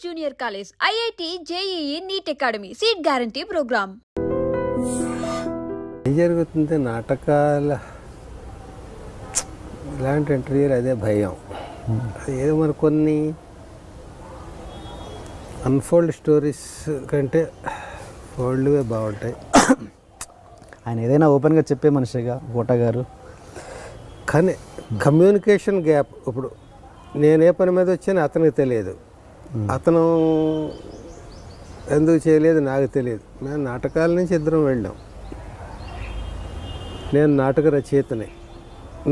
Junior college, IIT, JEE, NEET academy, seat guarantee programme. ఏం జరుగుతుంది నాటకాల ఇలాంటి ఇంటర్వ్యూలు అదే భయం. ఏదో మరి కొన్ని అన్ఫోల్డ్ స్టోరీస్ కంటే ఫోల్డ్వే బాగుంటాయి. ఆయన ఏదైనా ఓపెన్గా చెప్పే మనిషిగా కోట గారు. కానీ కమ్యూనికేషన్ గ్యాప్, ఇప్పుడు నేను ఏ పని మీద వచ్చానో అతనికి తెలియదు, అతను ఎందుకు చేయలేదు నాకు తెలియదు. మేము నాటకాల నుంచి ఇద్దరం వెళ్ళాం. నేను నాటక రచయితని,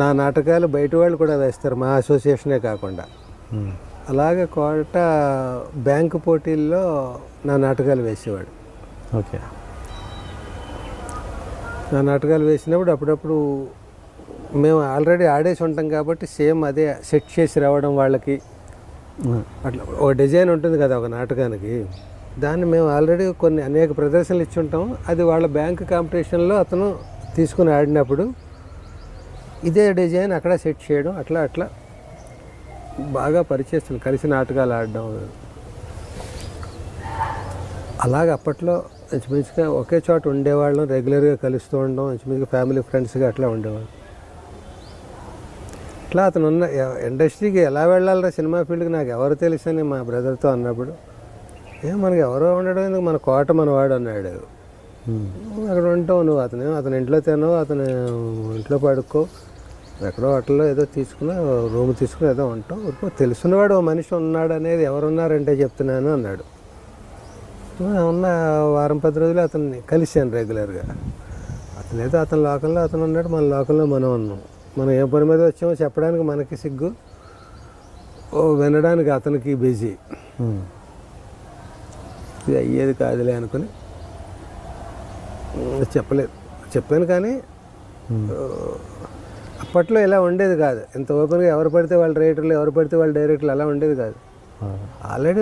నా నాటకాలు బయట వాళ్ళు కూడా వేస్తారు, మా అసోసియేషనే కాకుండా. అలాగే కోట బ్యాంకు పోటీల్లో నా నాటకాలు వేసేవాడు. ఓకే. నా నాటకాలు వేసినప్పుడు అప్పుడప్పుడు మేము ఆల్రెడీ ఆడేసి ఉంటాం కాబట్టి సేమ్ అదే సెట్ చేసి రావడం వాళ్ళకి. అట్లా ఒక డిజైన్ ఉంటుంది కదా ఒక నాటకానికి, దాన్ని మేము ఆల్రెడీ అనేక ప్రదర్శనలు ఇచ్చి ఉంటాం. అది వాళ్ళ బ్యాంక్ కాంపిటీషన్లో అతను తీసుకుని ఆడినప్పుడు ఇదే డిజైన్ అక్కడ సెట్ చేయడం, అట్లా అట్లా బాగా పరిచయం, కలిసి నాటకాలు ఆడడం. అలాగ అప్పట్లో ఇంచుమించుగా ఒకే చోట ఉండేవాళ్ళం, రెగ్యులర్గా కలుస్తూ ఉండడం, ఇంచుమించుగా ఫ్యామిలీ ఫ్రెండ్స్గా అట్లా ఉండేవాళ్ళం. అట్లా అతను ఉన్న ఇండస్ట్రీకి ఎలా వెళ్ళాలరా సినిమా ఫీల్డ్కి నాకు ఎవరు తెలుసని మా బ్రదర్తో అన్నప్పుడు, మనకి ఎవరో ఉండడం ఎందుకు, మన కోట మనవాడు అన్నాడు. అక్కడ ఉంటావు నువ్వు, అతని ఇంట్లో తినవు, అతను ఇంట్లో పడుకో, ఎక్కడో హోటల్లో ఏదో తీసుకుని రూమ్ తీసుకుని ఏదో ఉంటావు, తెలుసున్నవాడు ఓ మనిషి ఉన్నాడు అనేది ఎవరున్నారంటే చెప్తున్నాను అన్నాడు. ఉన్న వారం 10 రోజులు అతన్ని కలిశాను రెగ్యులర్గా. అతనేదో అతని లోకంలో అతను ఉన్నాడు, మన లోకంలో మనం ఉన్నాం. మనం ఏ పని మీద వచ్చామో చెప్పడానికి మనకి సిగ్గు, వినడానికి అతనికి బిజీ. ఇది అయ్యేది కాదులే అనుకుని చెప్పాను. కానీ అప్పట్లో ఇలా ఉండేది కాదు, ఇంత ఓపెన్గా ఎవరు పడితే వాళ్ళ రైటర్లు, ఎవరు పడితే వాళ్ళ డైరెక్టర్లు అలా ఉండేది కాదు. ఆల్రెడీ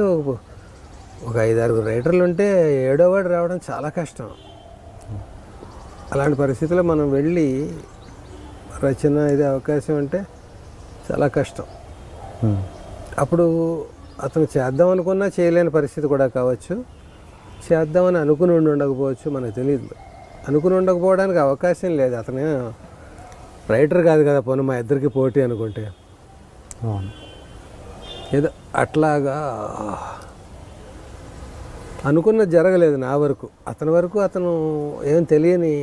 ఒక 5-6 రైటర్లు ఉంటే 7వ వాడు రావడం చాలా కష్టం. అలాంటి పరిస్థితుల్లో మనం వెళ్ళి రచన ఇదే అవకాశం అంటే చాలా కష్టం. అప్పుడు అతను చేద్దాం అనుకున్నా చేయలేని పరిస్థితి కూడా కావచ్చు, చేద్దామని అనుకుని ఉండకపోవచ్చు, మనకు తెలియదు. అనుకుని ఉండకపోవడానికి అవకాశం లేదు. అతను రైటర్ కాదు కదా, పోనీ మా ఇద్దరికి పోటీ అనుకుంటే. ఏదో అట్లాగా అనుకున్నది జరగలేదు నా వరకు. అతని వరకు అతను ఏం తెలియని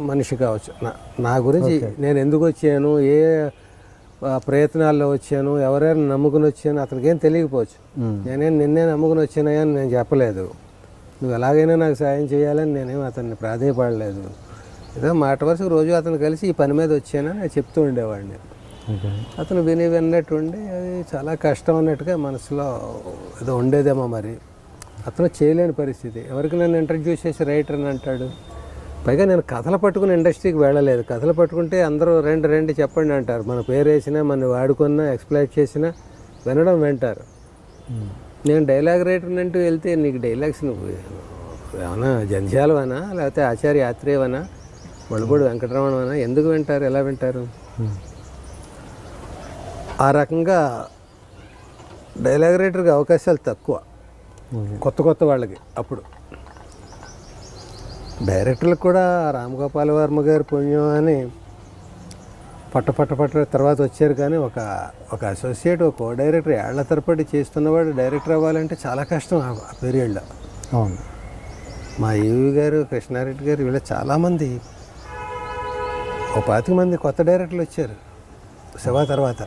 మనిషి కావచ్చు. నా గురించి నేను ఎందుకు వచ్చాను, ఏ ప్రయత్నాల్లో వచ్చాను, ఎవరైనా నమ్ముకుని వచ్చాను అతనికి ఏం తెలియకపోవచ్చు. నిన్నే నమ్ముకుని వచ్చానయ్యా అని నేను చెప్పలేదు, నువ్వు ఎలాగైనా నాకు సాయం చేయాలని నేనేం అతన్ని ప్రాధేయపడలేదు. ఏదో మాట వరుసకు రోజు అతను కలిసి ఈ పని మీద వచ్చానని నేను చెప్తూ ఉండేవాడిని. అతను విన్నట్టుండి అది చాలా కష్టం అన్నట్టుగా మనసులో ఏదో ఉండేదేమో. మరి అతను చేయలేని పరిస్థితి. ఎవరికి నన్ను ఇంట్రడ్యూస్ చేసి రైటర్ అని అంటాడు. పైగా నేను కథలు పట్టుకుని ఇండస్ట్రీకి వెళ్ళలేదు. కథలు పట్టుకుంటే అందరూ రెండు చెప్పండి అంటారు. మన పేరు వేసినా, మన వాడుకున్నా, ఎక్స్ప్లైట్ చేసినా వినడం వింటారు. నేను డైలాగ్ రైటర్ అంటూ వెళ్తే నీకు డైలాగ్స్ నువ్వు ఏమన్నా జంధ్యాలవనా, లేకపోతే ఆచార్య యాత్రేవనా, మళ్ళపూడి వెంకటరమణవనా, ఎందుకు వింటారు, ఎలా వింటారు? ఆ రకంగా డైలాగ్ రైటర్కి అవకాశాలు తక్కువ కొత్త వాళ్ళకి. అప్పుడు డైరెక్టర్లకు కూడా రామగోపాల్ వర్మ గారి పుణ్యం అని పట్ట తర్వాత వచ్చారు. కానీ ఒక అసోసియేట్, ఒక కో డైరెక్టర్ ఏళ్ల తరబడి చేస్తున్నవాడు డైరెక్టర్ అవ్వాలంటే చాలా కష్టం ఆ పీరియడ్లో. అవును. మా ఈవి గారు, కృష్ణారెడ్డి గారు, వీళ్ళ చాలామంది, ఒక 25 మంది కొత్త డైరెక్టర్లు వచ్చారు శివ తర్వాత.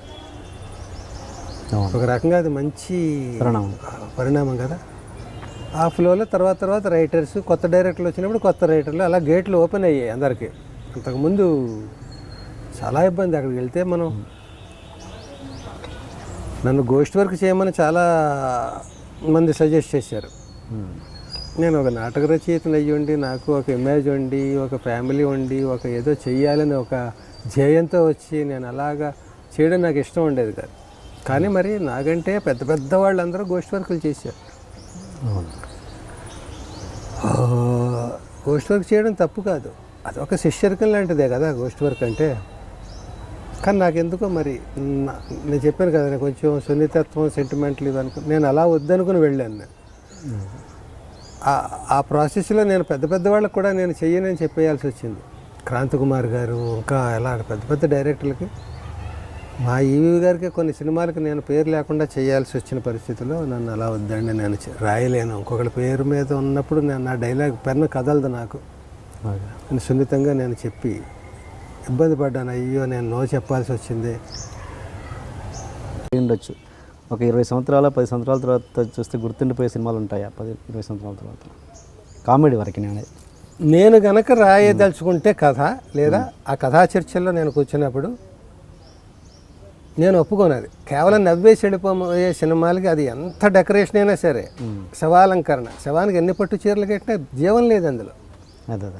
ఒక రకంగా అది మంచి పరిణామం కదా. ఆ ఫ్లోలో తర్వాత రైటర్స్, కొత్త డైరెక్టర్లు వచ్చినప్పుడు కొత్త రైటర్లు, అలా గేట్లు ఓపెన్ అయ్యాయి అందరికీ. అంతకుముందు చాలా ఇబ్బంది. అక్కడికి వెళ్తే మనం, నన్ను గోస్ట్ వర్క్ చేయమని చాలా మంది సజెస్ట్ చేశారు. నేను ఒక నాటక రచయితను అయ్యి ఉండి, నాకు ఒక ఇమేజ్ ఉండి, ఒక ఫ్యామిలీ ఉండి, ఒక ఏదో చెయ్యాలని ఒక ధ్యేయంతో వచ్చి నేను అలాగా చేయడం నాకు ఇష్టం ఉండేది కాదు. కానీ మరి నాకంటే పెద్ద వాళ్ళందరూ గోస్ట్ వర్కులు చేశారు. గోస్ట్ వర్క్ చేయడం తప్పు కాదు, అదొక శిష్యర్కం లాంటిదే కదా గోస్ట్ వర్క్ అంటే. కానీ నాకెందుకో మరి నేను చెప్పాను కదా నేను కొంచెం సున్నితత్వం సెంటిమెంట్లు ఇవనుకో నేను అలా వద్దనుకుని వెళ్ళాను నేను. ఆ ప్రాసెస్లో నేను పెద్ద పెద్ద వాళ్ళకి కూడా నేను చెయ్యనని చెప్పేయాల్సి వచ్చింది. క్రాంతికుమార్ గారు ఇంకా ఎలా పెద్ద పెద్ద డైరెక్టర్లకి, మా ఈవీ గారికి కొన్ని సినిమాలకి నేను పేరు లేకుండా చేయాల్సి వచ్చిన పరిస్థితిలో నన్ను అలా వద్దండి నేను రాయలేను, ఇంకొకరి పేరు మీద ఉన్నప్పుడు నేను నా డైలాగ్ పెన్ను కదలదు నాకు. నేను సున్నితంగా నేను చెప్పి ఇబ్బంది పడ్డాను. అయ్యో నేను నో చెప్పాల్సి వచ్చింది. ఉండొచ్చు ఒక 20 సంవత్సరాల 10 సంవత్సరాల తర్వాత చూస్తే గుర్తుండిపోయే సినిమాలు ఉంటాయా 10-20 సంవత్సరాల తర్వాత కామెడీ వరకు? నేను గనక రాయదలుచుకుంటే కథ లేదా ఆ కథా చర్చల్లో నేను కూర్చున్నప్పుడు నేను ఒప్పుకోనది. కేవలం నవ్వేసి వెళ్ళిపోయే సినిమాలకి అది ఎంత డెకరేషన్ అయినా సరే, శవాలంకరణ, శవానికి ఎన్ని పట్టు చీరలు కట్టినా జీవం లేదు అందులో. అదే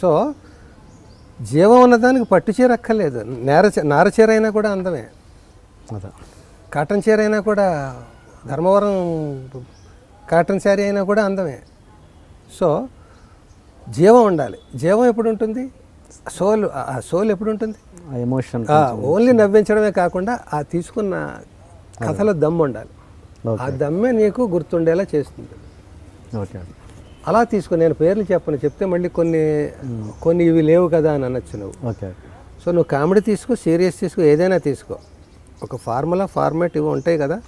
సో జీవం ఉన్నదానికి పట్టు చీర అక్కర్లేదు. నార చీర అయినా కూడా అందమే, అదే కాటన్ చీర అయినా కూడా, ధర్మవరం కాటన్ శారీ అయినా కూడా అందమే. సో జీవం ఉండాలి. జీవం ఎప్పుడు ఉంటుంది? సోల్ ఎప్పుడు ఉంటుంది? ఎమోషన్ ఓన్లీ నవ్వించడమే కాకుండా ఆ తీసుకున్న కథలో దమ్ము ఉండాలి. ఆ దమ్మే నీకు గుర్తుండేలా చేస్తుంది. ఓకే, అలా తీసుకుని నేను పేర్లు చెప్పను, చెప్తే మళ్ళీ కొన్ని ఇవి లేవు కదా అని అనొచ్చు నువ్వు. ఓకే. సో నువ్వు కామెడీ తీసుకో, సీరియస్ తీసుకో, ఏదైనా తీసుకో, ఒక ఫార్మాట్ ఇవి ఉంటాయి కదా,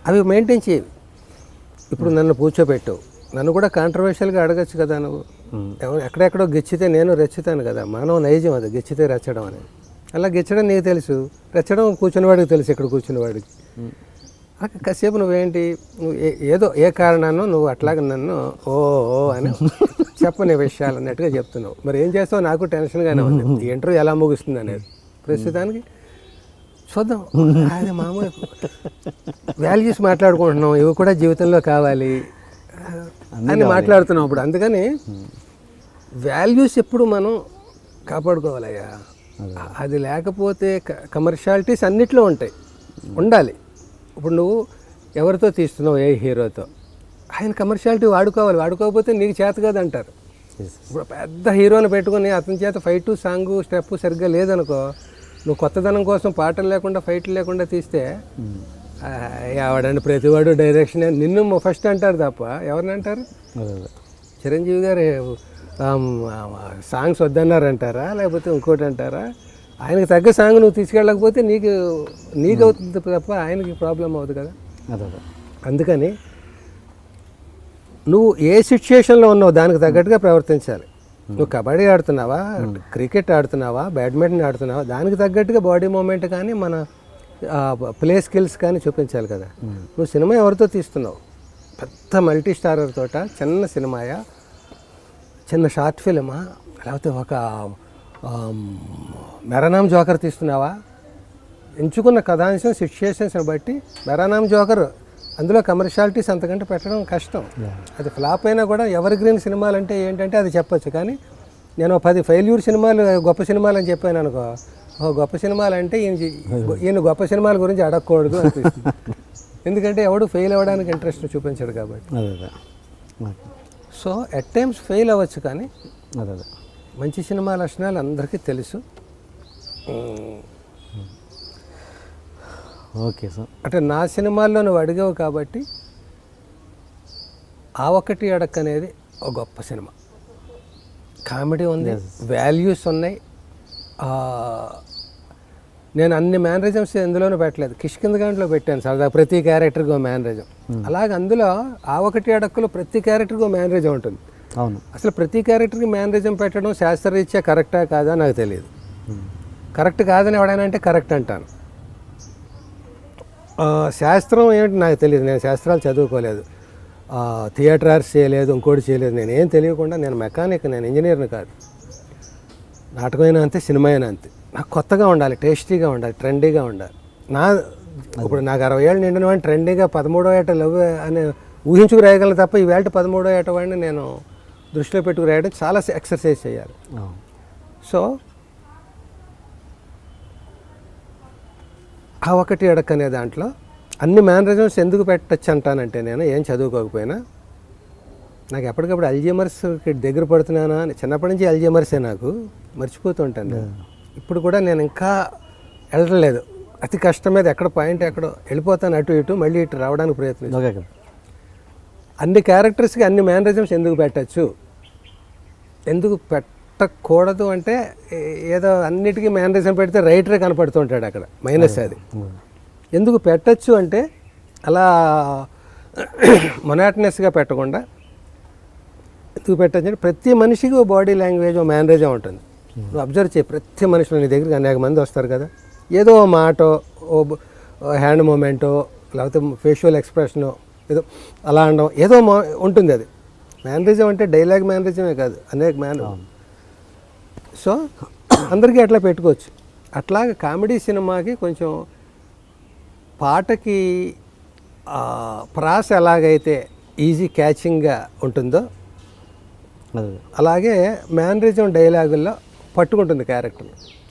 అవి మెయింటైన్ చేయవి. ఇప్పుడు నన్ను కూర్చోబెట్టు, నన్ను కూడా కాంట్రవర్షియల్గా అడగచ్చు కదా నువ్వు. ఎక్కడెక్కడో గెచ్చితే నేను రెచ్చుతాను కదా, మానవ నైజం అది, గెచ్చితే రెచ్చడం అనేది. అలా గెచ్చడం నీకు తెలుసు, రెచ్చడం కూర్చున్నవాడికి తెలుసు, ఇక్కడ కూర్చున్నవాడికి. కాసేపు నువ్వేంటి, నువ్వు ఏదో ఏ కారణాన్నో నువ్వు అట్లాగే నన్ను ఓ అని చెప్పని విషయాలు అన్నట్టుగా చెప్తున్నావు. మరి ఏం చేస్తావు నాకు టెన్షన్గానే ఉంది. ఈ ఇంటర్వ్యూ ఎలా ముగుస్తుంది అనేది ప్రస్తుతానికి చూద్దాం. అది మామూలు వాల్యూస్ మాట్లాడుకుంటున్నాం, ఇవి కూడా జీవితంలో కావాలి అని మాట్లాడుతున్నాం ఇప్పుడు. అందుకని వాల్యూస్ ఎప్పుడు మనం కాపాడుకోవాలయ్యా. అది లేకపోతే కమర్షియాలిటీస్ అన్నిట్లో ఉండాలి. ఇప్పుడు నువ్వు ఎవరితో తీస్తున్నావు, ఏ హీరోతో, ఆయన కమర్షియాలిటీ వాడుకోకపోతే నీకు చేత కాదు అంటారు. ఇప్పుడు పెద్ద హీరోని పెట్టుకుని అతని చేత ఫైటు సాంగు స్టెప్ సరిగ్గా లేదనుకో, నువ్వు కొత్తదనం కోసం పాటలు లేకుండా ఫైట్లు లేకుండా తీస్తే ఎవడండి ప్రతివాడు డైరెక్షన్ నిన్ను ఫస్ట్ అంటారు తప్ప ఎవరిని అంటారు? చిరంజీవి గారు సాంగ్స్ వద్దన్నారంటారా, లేకపోతే ఇంకోటి అంటారా? ఆయనకు తగ్గ సాంగ్ నువ్వు తీసుకెళ్ళకపోతే నీకు అవుతుంది తప్ప ఆయనకి ప్రాబ్లం అవుతుంది కదా. అందుకని నువ్వు ఏ సిచ్యుయేషన్లో ఉన్నావు దానికి తగ్గట్టుగా ప్రవర్తించాలి. నువ్వు కబడ్డీ ఆడుతున్నావా, క్రికెట్ ఆడుతున్నావా, బ్యాడ్మింటన్ ఆడుతున్నావా, దానికి తగ్గట్టుగా బాడీ మూమెంట్ కానీ మన ప్లే స్కిల్స్ కానీ చూపించాలి కదా. నువ్వు సినిమా ఎవరితో తీస్తున్నావు? పెద్ద మల్టీ స్టారర్ తోట, చిన్న సినిమాయా, చిన్న షార్ట్ ఫిల్మా, లేకపోతే ఒక మెరానామ్ జోకర్ తీస్తున్నావా? ఎంచుకున్న కథాంశం సిచ్యుయేషన్స్ని బట్టి మెరానామ్ జోకర్, అందులో కమర్షియాలిటీస్ అంతకంటే పెట్టడం కష్టం. అది ఫ్లాప్ అయినా కూడా ఎవర్ గ్రీన్ సినిమాలు అంటే ఏంటంటే అది చెప్పొచ్చు. కానీ నేను 10 ఫెయిల్యూర్ సినిమాలు గొప్ప సినిమాలు అని చెప్పాను అనుకో, గొప్ప సినిమాలు అంటే ఈయన గొప్ప సినిమాల గురించి అడగకూడదు అనిపిస్తుంది. ఎందుకంటే ఎవడు ఫెయిల్ అవ్వడానికి ఇంట్రెస్ట్ చూపించాడు కాబట్టి. సో ఎట్ టైమ్స్ ఫెయిల్ అవ్వచ్చు, కానీ మంచి సినిమా లక్షణాలు అందరికీ తెలుసు. Okay sir. అంటే నా సినిమాల్లో నువ్వు అడిగావు కాబట్టి ఆ ఒక్కటి అడక్క అనేది ఒక గొప్ప సినిమా. కామెడీ ఉంది, వాల్యూస్ ఉన్నాయి. నేను అన్ని మేనరిజమ్స్ ఎందులోనూ పెట్టలేదు, కిష్కిందగాంట్లో పెట్టాను సరదా, ప్రతి క్యారెక్టర్కి మేనరిజం. అలాగే అందులో ఆ ఒకటి అడక్కలో ప్రతి క్యారెక్టర్కి మేనరిజం ఉంటుంది. అవును. అసలు ప్రతి క్యారెక్టర్కి మేనరిజం పెట్టడం శాస్త్రరీత్యా కరెక్టా కాదా నాకు తెలియదు. కరెక్ట్ కాదని ఎవడైనా అంటే కరెక్ట్ అంటాను. శాస్త్రం ఏమిటి నాకు తెలియదు, నేను శాస్త్రాలు చదువుకోలేదు, థియేటర్ ఆర్ట్స్ చేయలేదు, ఇంకోటి చేయలేదు. నేనేం తెలియకుండా, నేను మెకానిక్, నేను ఇంజనీర్ని కాదు. నాటకమైనా అంతే, సినిమా అయినా అంతే. నాకు కొత్తగా ఉండాలి, టేస్టీగా ఉండాలి, ట్రెండీగా ఉండాలి. ఇప్పుడు నాకు 60 ఏళ్ళు నిండిన వాడిని ట్రెండీగా 13వ ఏట లవ్ అని ఊహించుకు రాయగలను తప్ప ఈ వేళ 13వ ఏట వాడిని నేను దృష్టిలో పెట్టుకు రాయడం చాలా ఎక్సర్సైజ్ చేయాలి. సో ఆ ఒకటి అడక్కనే దాంట్లో అన్ని మేనరిజమ్స్ ఎందుకు పెట్టచ్చు అంటానంటే, నేను ఏం చదువుకోకపోయినా నాకు ఎప్పటికప్పుడు అల్జీమర్స్కి దగ్గర పడుతున్నానా అని, చిన్నప్పటి నుంచి అల్జీమర్సే, నాకు మర్చిపోతుంటాను. ఇప్పుడు కూడా నేను ఇంకా వెళ్ళలేదు, అతి కష్టం మీద ఎక్కడ పాయింట్ ఎక్కడో వెళ్ళిపోతాను, అటు ఇటు మళ్ళీ ఇటు రావడానికి ప్రయత్నం. ఓకే కదా. అన్ని క్యారెక్టర్స్కి అన్ని మేనరిజమ్స్ ఎందుకు పెట్టచ్చు, ఎందుకు పెట్టకూడదు అంటే ఏదో అన్నిటికీ మేనరిజం పెడితే రైటరే కనపడుతుంటాడు అక్కడ, మైనస్ అది. ఎందుకు పెట్టచ్చు అంటే అలా మొనాటనస్గా పెట్టకుండా ఎందుకు పెట్టచ్చు అంటే ప్రతి మనిషికి ఓ బాడీ లాంగ్వేజ్, ఓ మేనరిజం ఉంటుంది. నువ్వు అబ్జర్వ్ చేయి, ప్రతి మనుషులు నీ దగ్గరికి అనేక మంది వస్తారు కదా, ఏదో ఓ మాటో, ఓ హ్యాండ్ మూమెంటో, లేకపోతే ఫేషియల్ ఎక్స్ప్రెషనో, ఏదో అలా అనడం ఏదో ఉంటుంది. అది మేనరిజం అంటే డైలాగ్ మేనరిజమే కాదు, అనేక సో అందరికీ అట్లా పెట్టుకోవచ్చు. అట్లాగే కామెడీ సినిమాకి కొంచెం పాటకి ప్రాస ఎలాగైతే ఈజీ క్యాచింగ్గా ఉంటుందో అలాగే మేనరిజం డైలాగుల్లో పట్టుకుంటుంది క్యారెక్టర్.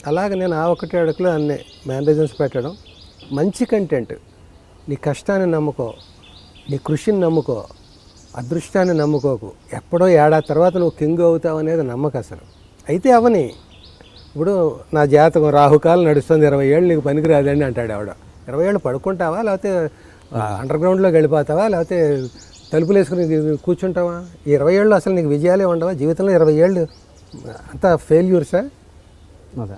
అలాగే నేను ఆ ఒకటి అడుగులో అన్ని మేనరిజమ్స్ పెట్టడం, మంచి కంటెంట్, నీ కష్టాన్ని నమ్ముకో, నీ కృషిని నమ్ముకో, అదృష్టాన్ని నమ్ముకోకు, ఎప్పుడో ఏడాది తర్వాత నువ్వు కింగ్ అవుతావు అనేది నమ్మకం అసలు. అయితే అవని ఇప్పుడు నా జాతకం రాహుకాలం నడుస్తుంది, 20 ఏళ్ళు నీకు పనికిరాదండి అంటాడు ఆవిడ. 20 ఏళ్ళు పడుకుంటావా, లేకపోతే అండర్ గ్రౌండ్లోకి వెళ్ళిపోతావా, లేకపోతే తలుపులు వేసుకుని కూర్చుంటావా? ఈ 20 ఏళ్ళు అసలు నీకు విజయాలే ఉండవా జీవితంలో? 20 ఏళ్ళు అంతా ఫెయిల్యూర్సా? అదే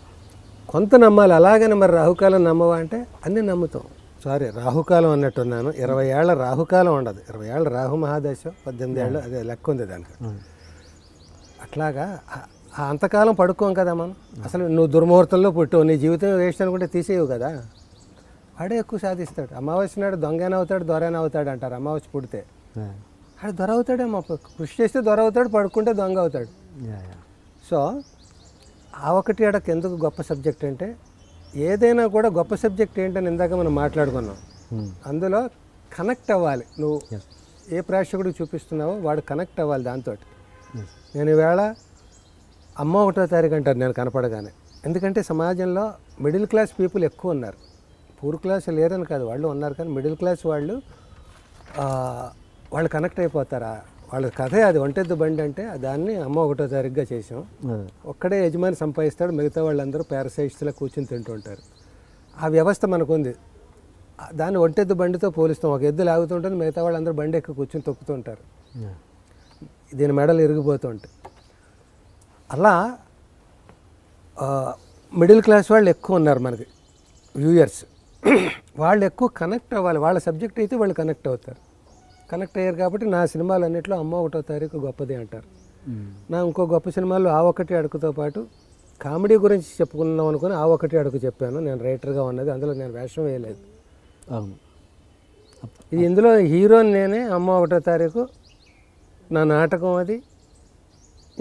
కొంత నమ్మాలి. అలాగని మరి రాహుకాలం నమ్మవా అంటే అన్నీ నమ్ముతాం. సారీ, రాహుకాలం అన్నట్టున్నాను. 20 ఏళ్ళ రాహుకాలం ఉండదు, 20 ఏళ్ళ రాహు మహాదశ, 18 ఏళ్ళు అదే లెక్క ఉంది దానికి. అట్లాగా ఆ అంతకాలం పడుకోం కదా మనం. అసలు నువ్వు దుర్ముహూర్తంలో పుట్టావు, నీ జీవితం వేస్ట్ అనుకుంటే తీసేయవు కదా. వాడే ఎక్కువ సాధిస్తాడు. అమావాస్య నాడు దొంగనే అవుతాడు, దొరైన అవుతాడు అంటారు. అమావాస్య పుడితే ఆడు దొర అవుతాడేమో, కృషి చేస్తే దొర అవుతాడు, పడుకుంటే దొంగ అవుతాడు. సో ఆ ఒకటి అడగ ఎందుకు గొప్ప సబ్జెక్ట్ అంటే, ఏదైనా కూడా గొప్ప సబ్జెక్ట్ ఏంటని ఇందాక మనం మాట్లాడుకున్నాం. అందులో కనెక్ట్ అవ్వాలి. నువ్వు ఏ ప్రేక్షకుడికి చూపిస్తున్నావో వాడు కనెక్ట్ అవ్వాలి దాంతో. నేను ఈవేళ అమ్మ 1వ తారీఖు అంటారు నేను కనపడగానే. ఎందుకంటే సమాజంలో మిడిల్ క్లాస్ పీపుల్ ఎక్కువ ఉన్నారు, పూర్ క్లాస్ లేరని కాదు, వాళ్ళు ఉన్నారు. కానీ మిడిల్ క్లాస్ వాళ్ళు కనెక్ట్ అయిపోతారా, వాళ్ళ కథే అది. ఒంటెద్దు బండి అంటే దాన్ని అమ్మ 1వ తారీఖుగా చేసాం. ఒక్కడే యజమాని సంపాదిస్తాడు, మిగతా వాళ్ళందరూ పారసైట్స్లో కూర్చొని తింటూ ఉంటారు. ఆ వ్యవస్థ మనకుంది. దాన్ని ఒంటెద్దు బండితో పోలిస్తాం. ఒక ఎద్దు లాగుతుంటుంది, మిగతా వాళ్ళందరూ బండి ఎక్కి కూర్చొని తొక్కుతూ ఉంటారు, దీని మెడలు ఇరిగిపోతూ ఉంటాయి. అలా మిడిల్ క్లాస్ వాళ్ళు ఎక్కువ ఉన్నారు మనకి వ్యూయర్స్. వాళ్ళు ఎక్కువ కనెక్ట్ అవ్వాలి. వాళ్ళ సబ్జెక్ట్ అయితే వాళ్ళు కనెక్ట్ అవుతారు. కనెక్ట్ అయ్యారు కాబట్టి నా సినిమాలు అన్నింటిలో అమ్మ 1వ తారీఖు గొప్పది అంటారు. నా ఇంకో గొప్ప సినిమాలు ఆ ఒకటి అడుగుతో పాటు కామెడీ గురించి చెప్పుకున్నాం అనుకుని ఆ ఒకటి అడుగు చెప్పాను. నేను రైటర్గా ఉన్నది, అందులో నేను వేషం వేయలేదు. ఇది ఇందులో హీరోని నేనే. అమ్మ 1వ తారీఖు నా నాటకం, అది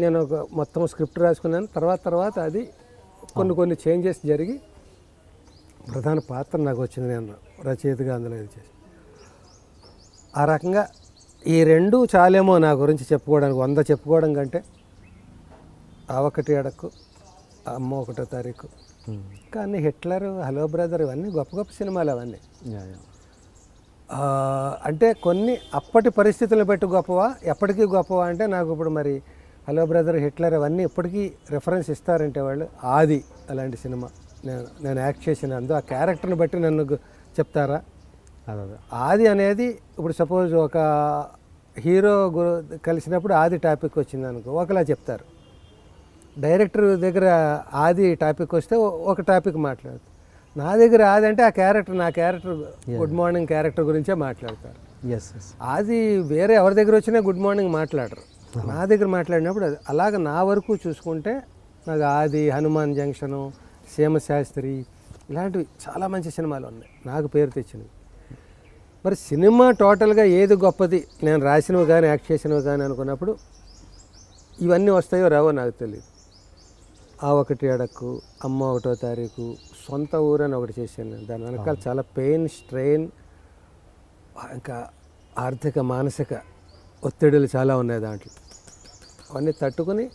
నేను ఒక మొత్తం స్క్రిప్ట్ రాసుకున్నాను. తర్వాత అది కొన్ని చేంజెస్ జరిగి ప్రధాన పాత్ర నాకు వచ్చింది, నేను రచయితగా అందులో ఇది చేసి. ఆ రకంగా ఈ 2 చాలేమో నా గురించి చెప్పుకోవడానికి. 100 చెప్పుకోవడం కంటే ఆ ఒకటి అడక్కు, అమ్మ 1వ తారీఖు, కానీ హిట్లర్, హలో బ్రదర్, ఇవన్నీ గొప్ప గొప్ప సినిమాలు. అవన్నీ అంటే కొన్ని అప్పటి పరిస్థితులను బట్టి గొప్పవా, ఎప్పటికీ గొప్పవా అంటే నాకు ఇప్పుడు మరి హలో బ్రదర్, హిట్లర్ అవన్నీ ఇప్పటికీ రెఫరెన్స్ ఇస్తారంటే వాళ్ళు. ఆది అలాంటి సినిమా నేను యాక్ట్ చేసినందు ఆ క్యారెక్టర్ని బట్టి నన్ను చెప్తారా? ఆది అనేది ఇప్పుడు సపోజ్ ఒక హీరో కలిసినప్పుడు ఆది టాపిక్ వచ్చింది అనుకో, ఒకలా చెప్తారు. డైరెక్టర్ దగ్గర ఆది టాపిక్ వస్తే ఒక టాపిక్ మాట్లాడతారు. నా దగ్గర ఆది అంటే ఆ క్యారెక్టర్, నా క్యారెక్టర్ గుడ్ మార్నింగ్ క్యారెక్టర్ గురించే మాట్లాడతారు. ఆది వేరే ఎవరి దగ్గర వచ్చినా గుడ్ మార్నింగ్ మాట్లాడరు, నా దగ్గర మాట్లాడినప్పుడు అది. అలాగ నా వరకు చూసుకుంటే నాకు ఆది, హనుమాన్ జంక్షను, సీమశాస్త్రి ఇలాంటివి చాలా మంచి సినిమాలు ఉన్నాయి నాకు పేరు తెచ్చినవి. మరి సినిమా టోటల్గా ఏది గొప్పది, నేను రాసినవి కానీ యాక్ట్ చేసినవి కానీ అనుకున్నప్పుడు ఇవన్నీ వస్తాయో రావో నాకు తెలియదు. ఆ ఒకటి అడక్కు, అమ్మ 1వ తారీఖు, సొంత ఊరని ఒకటి చేశాను. దాని వెనకాల చాలా పెయిన్, స్ట్రెయిన్, ఇంకా ఆర్థిక మానసిక ఒత్తిడులు చాలా ఉన్నాయి దాంట్లో. అవన్నీ తట్టుకుని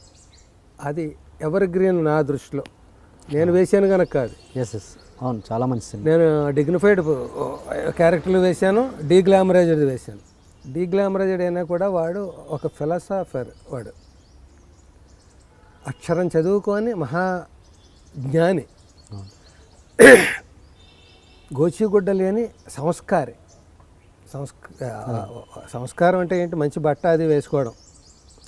అది ఎవర్ గ్రీన్ నా దృష్టిలో. నేను వేసాను కనుక కాదు. అవును, చాలా మంచి సినిమా. నేను డిగ్నిఫైడ్ క్యారెక్టర్లు వేశాను, డీగ్లామరైజ్డ్ వేశాను. డీగ్లామరైజ్డ్ అయినా కూడా వాడు ఒక ఫిలాసఫర్. వాడు అక్షరం చదువుకొని మహా జ్ఞాని, గోచిగుడ్డ లేని సంస్కారి. సంస్కారం అంటే ఏంటి? మంచి బట్ట అది వేసుకోవడం,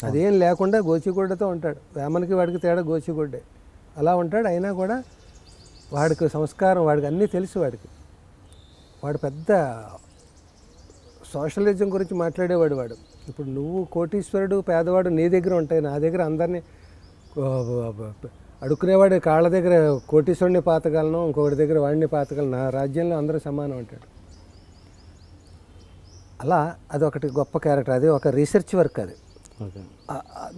అదేం లేకుండా గోచిగుడ్డతో ఉంటాడు. వేమనకి వాడికి తేడా గోచిగుడ్డే. అలా ఉంటాడు. అయినా కూడా వాడికి సంస్కారం, వాడికి అన్నీ తెలుసు. వాడు పెద్ద సోషలిజం గురించి మాట్లాడేవాడు. వాడు ఇప్పుడు నువ్వు కోటీశ్వరుడు పేదవాడు నీ దగ్గర ఉంటాయి, నా దగ్గర అందరినీ అడుక్కునేవాడు కాళ్ళ దగ్గర కోటీశ్వరుని పాతగలను, ఇంకొకటి దగ్గర వాడిని పాతగలను, నా రాజ్యంలో అందరూ సమానం అంటాడు. అలా అదొకటి గొప్ప క్యారెక్టర్. అది ఒక రీసెర్చ్ వర్క్. అది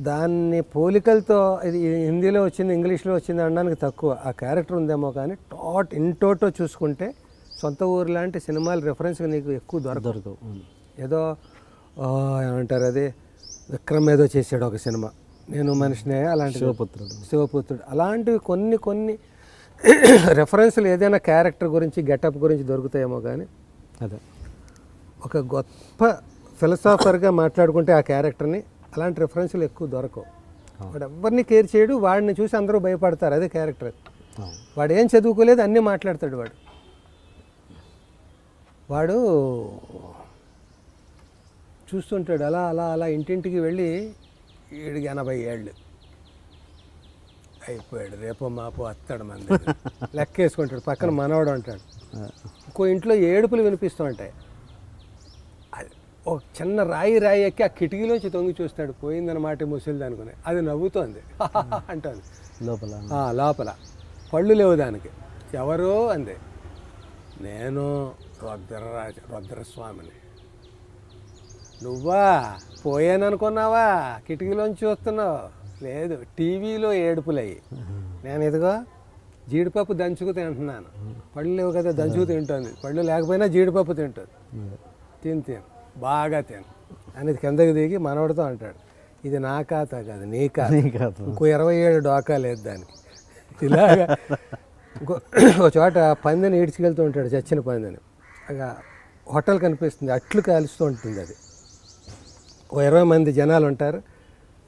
దాన్ని పోలికలతో ఇది హిందీలో వచ్చింది, ఇంగ్లీష్లో వచ్చింది అనడానికి తక్కువ. ఆ క్యారెక్టర్ ఉందేమో కానీ ఇన్ టోటో చూసుకుంటే సొంత ఊరు లాంటి సినిమాలు రెఫరెన్స్గా నీకు ఎక్కువ దొరకదు. ఏదో ఏమంటారు, అది విక్రమ్ ఏదో చేసాడు ఒక సినిమా, నేను మనిషినే, అలాంటి శివపుత్రుడు అలాంటివి కొన్ని రెఫరెన్స్లు ఏదైనా క్యారెక్టర్ గురించి గెటప్ గురించి దొరుకుతాయేమో కానీ అదే ఒక గొప్ప ఫిలసాఫర్గా మాట్లాడుకుంటే ఆ క్యారెక్టర్ని అలాంటి రెఫరెన్స్లు ఎక్కువ దొరకవు. వాడు ఎవరిని కేర్ చేయడు, వాడిని చూసి అందరూ భయపడతారు. అదే క్యారెక్టర్. వాడు ఏం చదువుకోలేదు, అన్నీ మాట్లాడతాడు. వాడు చూస్తుంటాడు అలా అలా అలా ఇంటింటికి వెళ్ళి 80 ఏళ్ళు అయిపోయాడు, రేపో మాపో వస్తాడు మన దగ్గర. లెక్క వేసుకుంటాడు. పక్కన మనవాడు అంటాడు. ఇంకో ఇంట్లో ఏడుపులు వినిపిస్తూ ఉంటాయి. అది ఒక చిన్న రాయి ఎక్కి ఆ కిటికీలోంచి తొంగి చూస్తాడు. పోయిందన్నమాట ముసలిది అనుకునే, అది నవ్వుతోంది అంటుంది లోపల. పళ్ళు లేవు దానికి. ఎవరో అంది, నేను రుద్రస్వామిని. నువ్వా? పోయాననుకున్నావా? కిటికీలోంచి చూస్తున్నావు? లేదు, టీవీలో ఏడుపులయ్యి. నేను ఇదిగో జీడిపప్పు దంచుకు తింటున్నాను. పళ్ళు లేవు కదా, దంచుకు తింటుంది. పళ్ళు లేకపోయినా జీడిపప్పు తింటుంది. తిను బాగా తిను అనేది కిందకి దిగి మనవడితో అంటాడు, ఇది నా ఖాతా కాదు, నీ ఖాతా. ఇంకో 27 డోకా లేదు దానికి. ఇలాగా ఒక చోట పందిని ఈడ్చుకెళ్తూ ఉంటాడు, చచ్చిన పందిని. అలా హోటల్ కనిపిస్తుంది, అట్లు కాలుస్తూ ఉంటుంది. అది ఓ 20 మంది జనాలు ఉంటారు.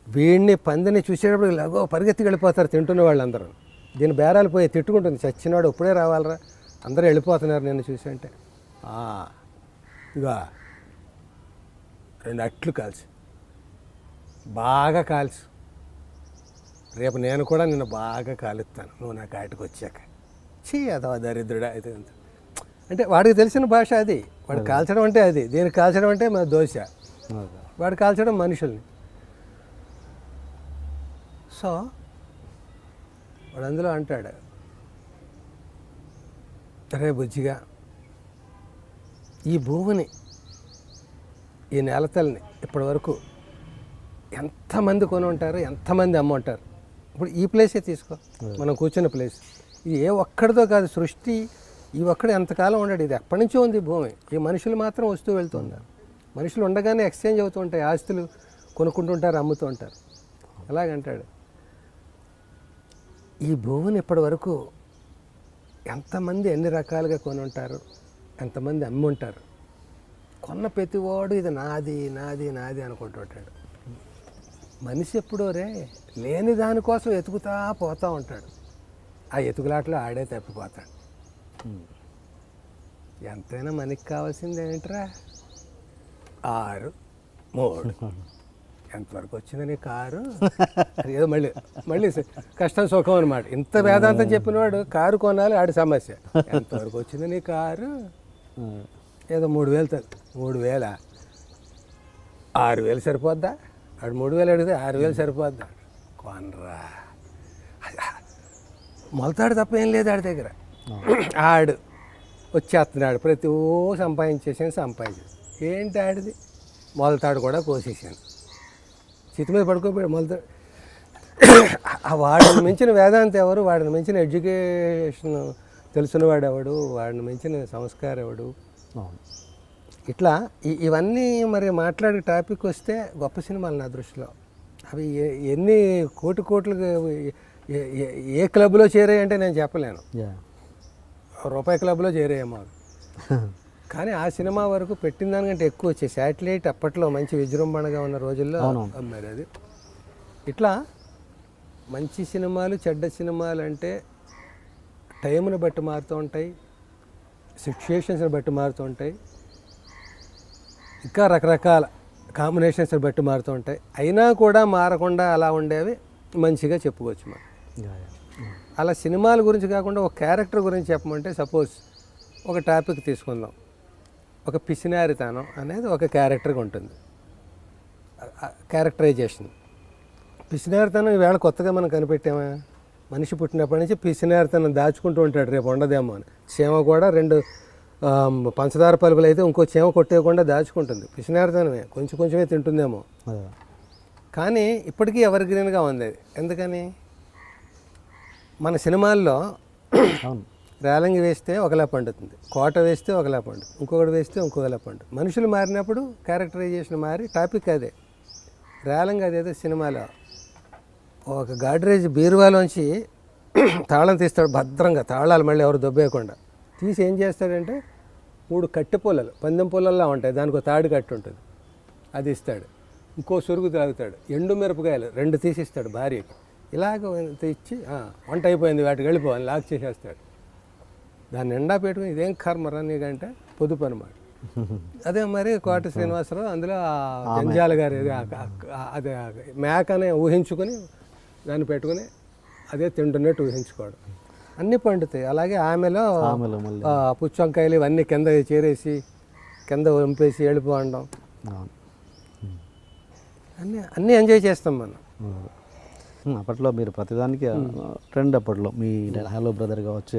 వీడిని పందిని చూసేటప్పుడు ఇలాగో పరిగెత్తి వెళ్ళిపోతారు తింటున్న వాళ్ళందరూ. దీని బేరాలు పోయి తిట్టుకుంటుంది, చచ్చినవాడు ఇప్పుడే రావాలరా, అందరూ వెళ్ళిపోతున్నారు నిన్ను చూసి. అంటే ఇక 2 అట్లు కాల్చి బాగా కాల్చు, రేపు నేను కూడా నిన్ను బాగా కాలుస్తాను నువ్వు నా కాటికి వచ్చాక. అదవా దరిద్రుడా అయితే. అంటే వాడికి తెలిసిన భాష అది. వాడు కాల్చడం అంటే అది, దీనికి కాల్చడం అంటే మన దోశ. వాడు కాల్చడం మనుషుల్ని. సో వాడు అందులో అంటాడు, రే బుజ్జిగా, ఈ భూమిని, ఈ నేలతల్ని ఇప్పటి వరకు ఎంతమంది కొని ఉంటారు, ఎంతమంది అమ్మ ఉంటారు. ఇప్పుడు ఈ ప్లేసే తీసుకో, మనం కూర్చున్న ప్లేస్. ఇది ఏ ఒక్కడితో కాదు, సృష్టి ఈ ఒక్కడు ఎంతకాలం ఉండడు. ఇది ఎప్పటి నుంచో ఉంది భూమి. ఈ మనుషులు మాత్రం వస్తూ వెళ్తున్నారు. మనుషులు ఉండగానే ఎక్స్చేంజ్ అవుతూ ఉంటాయి, ఆస్తులు కొనుక్కుంటుంటారు, అమ్ముతూ ఉంటారు. అలాగంటాడు, ఈ భూమిని ఇప్పటి వరకు ఎంతమంది ఎన్ని రకాలుగా కొని ఉంటారు, ఎంతమంది అమ్మి ఉంటారు. కొన్న ప్రతివాడు ఇది నాది నాది నాది అనుకుంటుంటాడు. మనిషి ఎప్పుడో లేని దానికోసం ఎతుకుతా పోతూ ఉంటాడు. ఆ ఎతుకులాట్లో ఆడే తప్పిపోతాడు. ఎంతైనా మనకి కావాల్సింది ఏంట్రా? 6, 3. ఎంతవరకు వచ్చింది నీ కారు? ఏదో మళ్ళీ మళ్ళీ కష్టం సుఖం అనమాట. ఇంత వేదాంతం చెప్పినవాడు కారు కొనాలి, ఆడి సమస్య. ఎంతవరకు వచ్చింది నీ కారు? ఏదో 3,000. 3,000? 6,000 సరిపోద్దా? ఆడు 3,000 అడిగితే 6,000 సరిపోద్దా? కొనరా. మొలతాడు తప్ప ఏం లేదు ఆడి దగ్గర. ఆడు వచ్చేస్తున్నాడు, ప్రతి సంపాదించేసాను. ఏంటి ఆడిది? మొలతాడు కూడా కోసేసాను. చిత్త మీద పడుకోపోయాడు మొలతాడు. వాడిని మించిన వేదాంత ఎవరు? వాడిని మించిన ఎడ్యుకేషన్ తెలిసినవాడు ఎవడు? వాడిని మించిన సంస్కారం ఎవడు? ఇట్లా ఇవన్నీ మరి మాట్లాడే టాపిక్ వస్తే గొప్ప సినిమాలు నా దృష్టిలో. అవి ఎన్ని కోట్లు ఏ క్లబ్లో చేరాయంటే నేను చెప్పలేను. రూపాయి క్లబ్లో చేరాయేమో. కానీ ఆ సినిమా వరకు పెట్టిన దానికంటే ఎక్కువ వచ్చాయి. శాటిలైట్ అప్పట్లో మంచి విజృంభణగా ఉన్న రోజుల్లో అమ్మారు అది. ఇట్లా మంచి సినిమాలు, చెడ్డ సినిమాలు అంటే టైంని బట్టి మారుతూ ఉంటాయి, సిచ్యుయేషన్స్ని బట్టి మారుతూ ఉంటాయి, ఇంకా రకరకాల కాంబినేషన్స్ని బట్టి మారుతూ ఉంటాయి. అయినా కూడా మారకుండా అలా ఉండేవి మంచిగా చెప్పుకోవచ్చు మనం. అలా సినిమాల గురించి కాకుండా ఒక క్యారెక్టర్ గురించి చెప్పమంటే, సపోజ్ ఒక టాపిక్ తీసుకుందాం. ఒక పిసినారితనం అనేది ఒక క్యారెక్టర్గా ఉంటుంది, క్యారెక్టరైజేషన్. పిసినారితనం ఈవేళ కొత్తగా మనం కనిపెట్టామా? మనిషి పుట్టినప్పటి నుంచి పిసినారితనం దాచుకుంటూ ఉంటాడు, రేపు ఉండదేమో అని. చీమ కూడా 2 పంచదార పలుకులు అయితే ఇంకో చీమ కొట్టేయకుండా దాచుకుంటుంది. పిసినారితనమే, కొంచెం కొంచెమే తింటుందేమో. కానీ ఇప్పటికీ ఎవర్ గ్రీన్గా ఉంది అది. ఎందుకని? మన సినిమాల్లో రేలంగి వేస్తే ఒకలా పండుతుంది, కోట వేస్తే ఒకలా పండు, ఇంకొకటి వేస్తే ఇంకొకలా పండు. మనుషులు మారినప్పుడు క్యారెక్టరైజేషన్ మారి టాపిక్ అదే. రేలంగి అదేదో సినిమాలో ఒక గాడ్రేజ్ బీరువాలోంచి తాళం తీస్తాడు భద్రంగా, తాళాలు మళ్ళీ ఎవరు దొబ్బేయకుండా తీసి ఏం చేస్తాడంటే 3 కట్టె పుల్లలు, పందెం పుల్లల్లా ఉంటాయి, దానికి ఒక తాడు కట్టి ఉంటుంది, అది ఇస్తాడు. ఇంకో సురుగు తాగుతాడు, ఎండు మిరపకాయలు 2 తీసిస్తాడు భార్యకి. ఇలాగ ఇచ్చి వంట అయిపోయింది వాటికి వెళ్ళిపోవాలి లాక్ చేసేస్తాడు. దాన్ని ఎండా పెట్టుకుని ఇదేం కర్మరా నీకంటే పొదుపు అనమాట. అదే మరి కోట శ్రీనివాసరావు అందులో జంజాల గారు అదే మేకనే ఊహించుకొని దాన్ని పెట్టుకుని అదే తింటున్నట్టు ఊహించుకోవడం, అన్నీ పండుతాయి. అలాగే ఆమెలో పుచ్చంకాయలు ఇవన్నీ కింద చేరేసి కింద వంపేసి వెళ్ళిపోవడం, అన్నీ ఎంజాయ్ చేస్తాం మనం. అప్పట్లో మీరు ప్రతిదానికి ట్రెండ్, అప్పట్లో మీ హలో బ్రదర్ కావచ్చు,